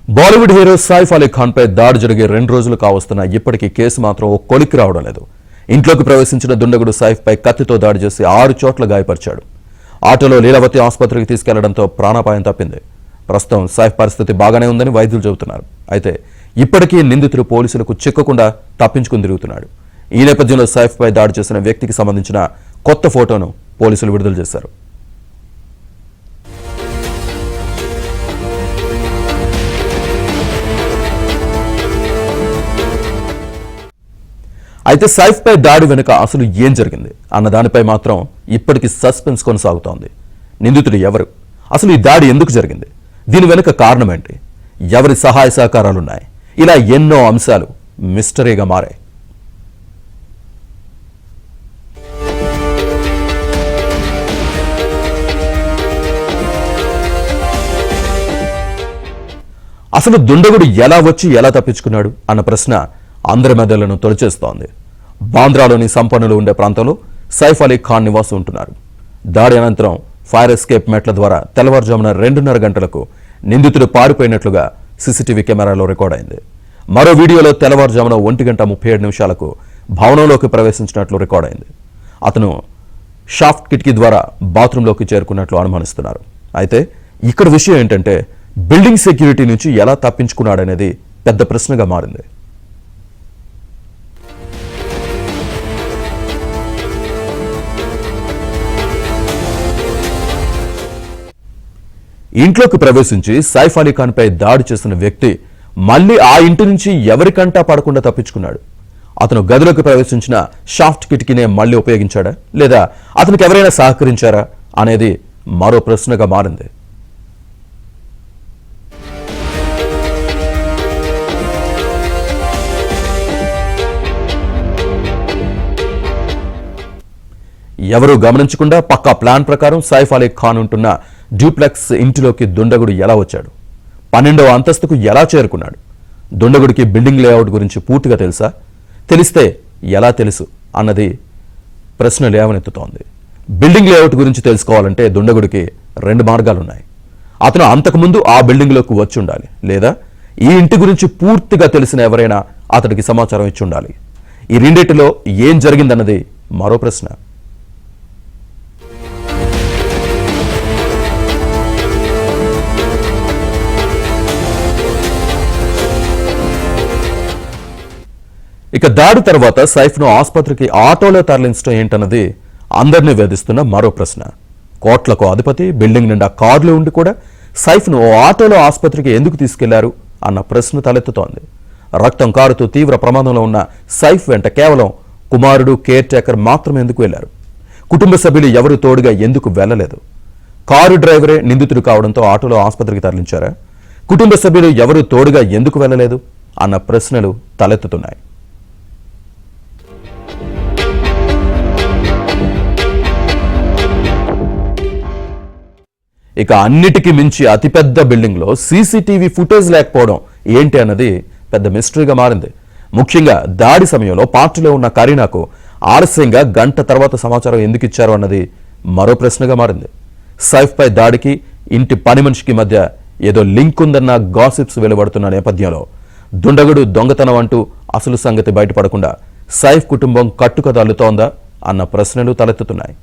Bollywood hero Saif Ali Khan పై దాడి జరిగే 2 రోజులు కావస్తున్నా ఇప్పటికీ కేసు మాత్రం ఓ కొలిక్కి రావడం లేదు. ఇంట్లోకి ప్రవేశించిన దుండగుడు సైఫ్ పై కత్తితో దాడి చేసి 6 చోట్ల గాయపరిచాడు. ఆటోలో లీలావతి ఆసుపత్రికి తీసుకెళ్లడంతో ప్రాణాపాయం తప్పింది. ప్రస్తుతం సైఫ్ పరిస్థితి బాగానే ఉందని వైద్యులు చెబుతున్నారు. అయితే ఇప్పటికీ నిందితుడు పోలీసులకు చిక్కకుండా తప్పించుకుని తిరుగుతున్నాడు. ఈ నేపథ్యంలో సైఫ్ పై దాడి చేసిన వ్యక్తికి సంబంధించిన కొత్త ఫోటోను పోలీసులు విడుదల చేశారు. అయితే సైఫ్ పై దాడి వెనుక అసలు ఏం జరిగింది అన్న దానిపై మాత్రం ఇప్పటికీ సస్పెన్స్ కొనసాగుతోంది. నిందితుడు ఎవరు, అసలు ఈ దాడి ఎందుకు జరిగింది, దీని వెనుక కారణం ఏంటి, ఎవరి సహాయ సహకారాలున్నాయి, ఇలా ఎన్నో అంశాలు మిస్టరీగా మారాయి. అసలు దుండగుడు ఎలా వచ్చి ఎలా తప్పించుకున్నాడు అన్న ప్రశ్న అందరి మెదళ్లను తొలిచేస్తోంది. బాంద్రాలోని సంపన్నులు ఉండే ప్రాంతంలో సైఫ్ అలీ ఖాన్ నివాసం ఉంటున్నారు. దాడి అనంతరం ఫైర్ ఎస్కేప్ మెట్ల ద్వారా తెల్లవారుజామున 2:30 గంటలకు నిందితుడు పారిపోయినట్లుగా సీసీటీవీ కెమెరాలో రికార్డ్ అయింది. మరో వీడియోలో తెల్లవారుజామున 1:37 భవనంలోకి ప్రవేశించినట్లు రికార్డ్ అయింది. అతను షాఫ్ట్ కిటికీ ద్వారా బాత్రూంలోకి చేరుకున్నట్లు అనుమానిస్తున్నారు. అయితే ఇక్కడ విషయం ఏంటంటే బిల్డింగ్ సెక్యూరిటీ నుంచి ఎలా తప్పించుకున్నాడనేది పెద్ద ప్రశ్నగా మారింది. ఇంట్లోకి ప్రవేశించి సైఫ్ అలీ ఖాన్ పై దాడి చేసిన వ్యక్తి మళ్లీ ఆ ఇంటి నుంచి ఎవరికంటా పడకుండా తప్పించుకున్నాడు. అతను గదిలోకి ప్రవేశించిన షాఫ్ట్ కిటికీనే మళ్లీ ఉపయోగించాడా, లేదా అతనికి ఎవరైనా సహకరించారా అనేది మరో ప్రశ్నగా మారింది. ఎవరూ గమనించకుండా పక్కా ప్లాన్ ప్రకారం సైఫ్ అలీ ఖాన్ ఉంటున్న డ్యూప్లెక్స్ ఇంటిలోకి దుండగుడు ఎలా వచ్చాడు, 12వ అంతస్తుకు ఎలా చేరుకున్నాడు, దుండగుడికి బిల్డింగ్ లేఅవుట్ గురించి పూర్తిగా తెలుసా, తెలిస్తే ఎలా తెలుసు అన్నది ప్రశ్న లేవనెత్తుతోంది. బిల్డింగ్ లేఅవుట్ గురించి తెలుసుకోవాలంటే దుండగుడికి 2 మార్గాలున్నాయి. అతను అంతకుముందు ఆ బిల్డింగ్లోకి వచ్చి ఉండాలి, లేదా ఈ ఇంటి గురించి పూర్తిగా తెలిసిన ఎవరైనా అతడికి సమాచారం ఇచ్చి ఉండాలి. ఈ రెండిటిలో ఏం జరిగిందన్నది మరో ప్రశ్న. ఇక దాడి తర్వాత సైఫ్ను ఆసుపత్రికి ఆటోలో తరలించడం ఏంటన్నది అందరినీ వేధిస్తున్న మరో ప్రశ్న. కోట్లకు అధిపతి, బిల్డింగ్ నిండా కార్లు ఉండి కూడా సైఫ్ను ఓ ఆటోలో ఆసుపత్రికి ఎందుకు తీసుకెళ్లారు అన్న ప్రశ్న తలెత్తుతోంది. రక్తం కారుతూ తీవ్ర ప్రమాదంలో ఉన్న సైఫ్ వెంట కేవలం కుమారుడు, కేర్ టేకర్ మాత్రమే ఎందుకు వెళ్లారు? కుటుంబ సభ్యులు ఎవరు తోడుగా ఎందుకు వెళ్లలేదు? కారు డ్రైవరే నిందితుడు కావడంతో ఆటోలో ఆసుపత్రికి తరలించారా? కుటుంబ సభ్యులు ఎవరు తోడుగా ఎందుకు వెళ్లలేదు అన్న ప్రశ్నలు తలెత్తుతున్నాయి. ఇక అన్నిటికీ మించి అతిపెద్ద బిల్డింగ్లో సీసీటీవీ ఫుటేజ్ లేకపోవడం ఏంటి అన్నది పెద్ద మిస్టరీగా మారింది. ముఖ్యంగా దాడి సమయంలో పార్టీలో ఉన్న కరీనాకు ఆలస్యంగా గంట తర్వాత సమాచారం ఎందుకు ఇచ్చారు అన్నది మరో ప్రశ్నగా మారింది. సైఫ్ పై దాడికి ఇంటి పని మనిషికి మధ్య ఏదో లింక్ ఉందన్న గాసిప్స్ వెలువడుతున్న నేపథ్యంలో దుండగుడు దొంగతనం అంటూ అసలు సంగతి బయటపడకుండా సైఫ్ కుటుంబం కట్టుకథ అల్లుతోందా అన్న ప్రశ్నలు తలెత్తుతున్నాయి.